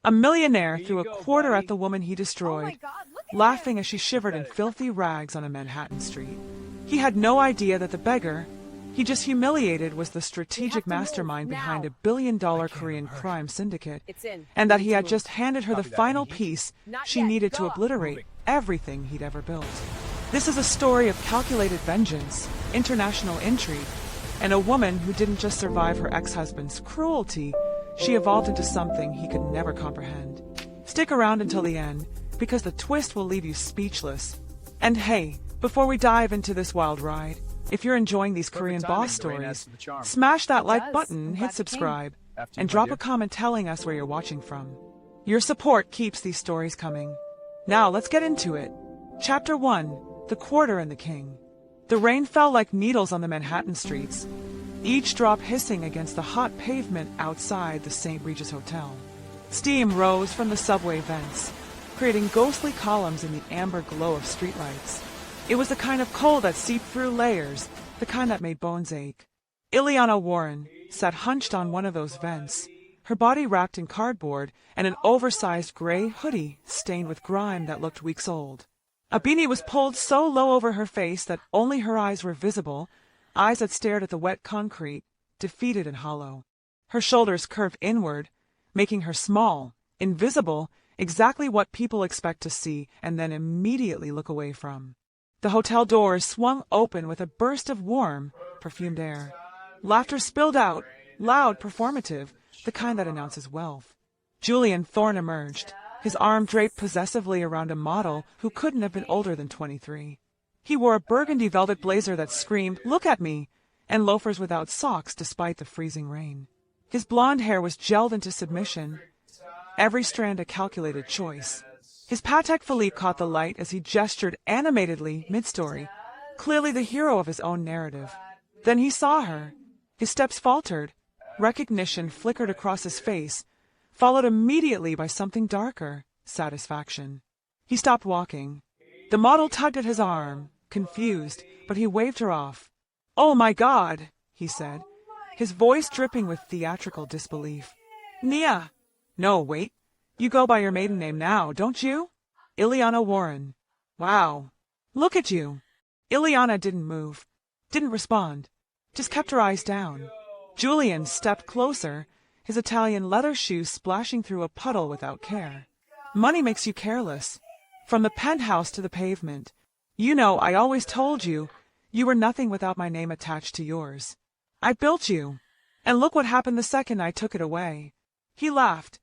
A millionaire threw a quarter at the woman he destroyed, laughing as she shivered in filthy rags on a Manhattan street. He had no idea that the beggar he just humiliated was the strategic mastermind behind a billion-dollar Korean crime syndicate, and that he had just handed her the final piece she needed to obliterate everything he'd ever built. This is a story of calculated vengeance, international intrigue, and a woman who didn't just survive her ex-husband's cruelty, she evolved into something he could never comprehend. Stick around until the end, because the twist will leave you speechless. And hey, before we dive into this wild ride, if you're enjoying these Korean boss stories, smash that like button, hit subscribe, and drop a comment telling us where you're watching from. Your support keeps these stories coming. Now let's get into it. Chapter 1, The Quarter and the King. The rain fell like needles on the Manhattan streets, each drop hissing against the hot pavement outside the St. Regis Hotel. Steam rose from the subway vents, creating ghostly columns in the amber glow of streetlights. It was the kind of cold that seeped through layers, the kind that made bones ache. Iliana Warren sat hunched on one of those vents, her body wrapped in cardboard and an oversized gray hoodie stained with grime that looked weeks old. A beanie was pulled so low over her face that only her eyes were visible, eyes that stared at the wet concrete, defeated and hollow. Her shoulders curved inward, making her small, invisible, exactly what people expect to see and then immediately look away from. The hotel doors swung open with a burst of warm, perfumed air. Laughter spilled out, loud, performative, the kind that announces wealth. Julian Thorne emerged, his arm draped possessively around a model who couldn't have been older than 23. He wore a burgundy velvet blazer that screamed, "Look at me!" and loafers without socks despite the freezing rain. His blonde hair was gelled into submission, every strand a calculated choice. His Patek Philippe caught the light as he gestured animatedly mid-story, clearly the hero of his own narrative. Then he saw her. His steps faltered. Recognition flickered across his face, followed immediately by something darker, satisfaction. He stopped walking. The model tugged at his arm, confused, but he waved her off. "Oh my God," he said, his voice dripping with theatrical disbelief. "Nia." "No, wait. You go by your maiden name now, don't you?" "Iliana Warren." "Wow. Look at you." Iliana didn't move, didn't respond, just kept her eyes down. Julian stepped closer, his Italian leather shoes splashing through a puddle without care. "Money makes you careless. From the penthouse to the pavement. You know, I always told you, you were nothing without my name attached to yours. I built you. And look what happened the second I took it away." He laughed,